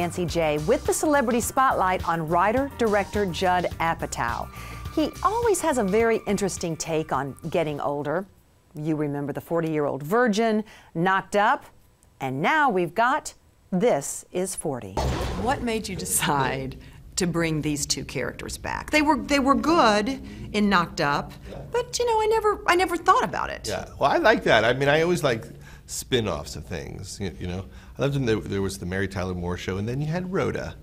Nancy J. with the celebrity spotlight on writer-director Judd Apatow. He always has a very interesting take on getting older. You remember The 40-Year-Old Virgin, Knocked Up, and now we've got This Is 40. What made you decide to bring these two characters back? They were good in Knocked Up, but you know, I never thought about it. Yeah, well, I like that. I mean, I always like spin-offs of things, you know. I loved when there was the Mary Tyler Moore Show, and then you had Rhoda,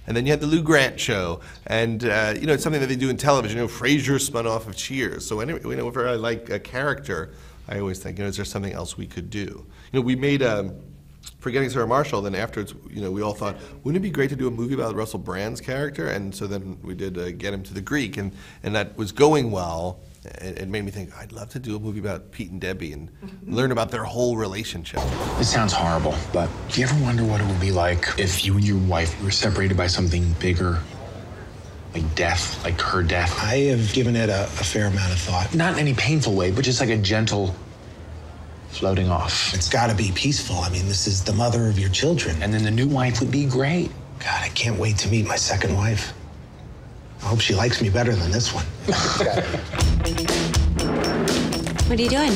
and then you had the Lou Grant Show, and you know, it's something that they do in television. You know, Frasier spun off of Cheers. So anyway, whenever I like a character, I always think, you know, is there something else we could do? You know, we made Forgetting Sarah Marshall, then afterwards, you know, we all thought, wouldn't it be great to do a movie about Russell Brand's character? And so then we did Get Him to the Greek, and that was going well. It made me think, I'd love to do a movie about Pete and Debbie and learn about their whole relationship. This sounds horrible, but do you ever wonder what it would be like if you and your wife were separated by something bigger? Like death, like her death? I have given it a fair amount of thought. Not in any painful way, but just like a gentle floating off. It's gotta be peaceful. I mean, this is the mother of your children. And then the new wife would be great. God, I can't wait to meet my second wife. I hope she likes me better than this one. What are you doing?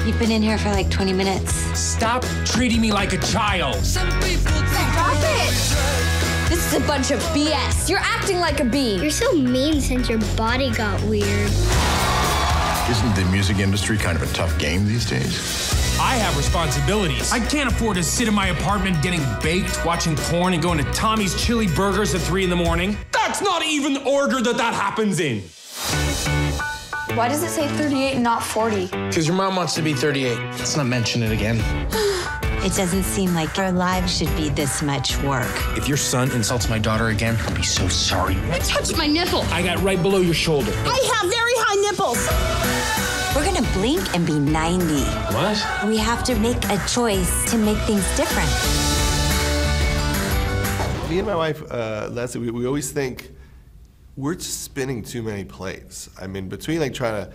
You've been in here for like 20 minutes. Stop treating me like a child. Some people Stop it! This is a bunch of BS. You're acting like a bee. You're so mean since your body got weird. Isn't the music industry kind of a tough game these days? I have responsibilities. I can't afford to sit in my apartment getting baked, watching porn, and going to Tommy's Chili Burgers at 3 in the morning. That's not even the order that happens in. Why does it say 38 and not 40? Because your mom wants to be 38. Let's not mention it again. It doesn't seem like our lives should be this much work. If your son insults my daughter again, I'll be so sorry. You touched my nipple. I got right below your shoulder. I have very high nipples. We're gonna blink and be 90. What? We have to make a choice to make things different. Me and my wife, Leslie, we always think we're just spinning too many plates. I mean, between like trying to,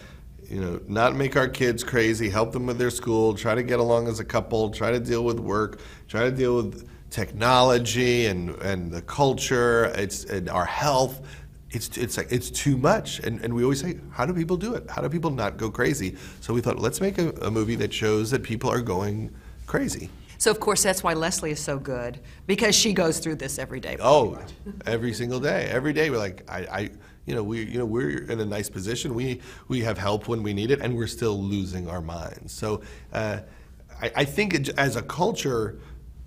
you know, not make our kids crazy, help them with their school, try to get along as a couple, try to deal with work, try to deal with technology and the culture, and our health. It's like, it's too much, and we always say, how do people do it? How do people not go crazy? So we thought, let's make a movie that shows that people are going crazy. So of course that's why Leslie is so good, because she goes through this every day. Oh, every single day. Every day we're like, we're in a nice position. We have help when we need it, and we're still losing our minds. So I think as a culture,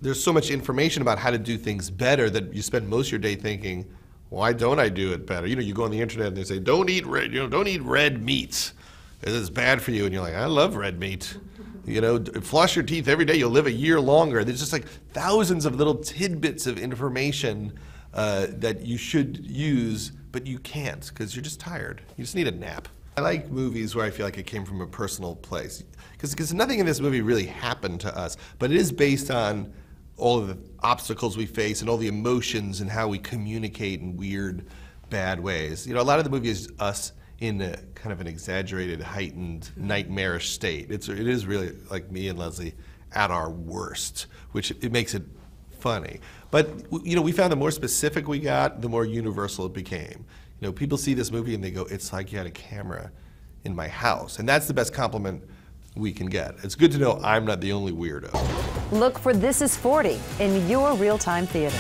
there's so much information about how to do things better that you spend most of your day thinking, why don't I do it better? You know, you go on the internet and they say, don't eat red meat. It's bad for you. And you're like, I love red meat. You know, floss your teeth every day, you'll live a year longer. There's just like thousands of little tidbits of information that you should use, but you can't because you're just tired. You just need a nap. I like movies where I feel like it came from a personal place. Because nothing in this movie really happened to us, but it is based on all of the obstacles we face and all the emotions and how we communicate in weird, bad ways. You know, a lot of the movie is us in a kind of an exaggerated, heightened, nightmarish state. It is really like me and Leslie at our worst, which it makes it funny. But you know, we found the more specific we got, the more universal it became. You know, people see this movie and they go, it's like you had a camera in my house. And that's the best compliment we can get. It's good to know I'm not the only weirdo. Look for This Is 40 in your real-time theater.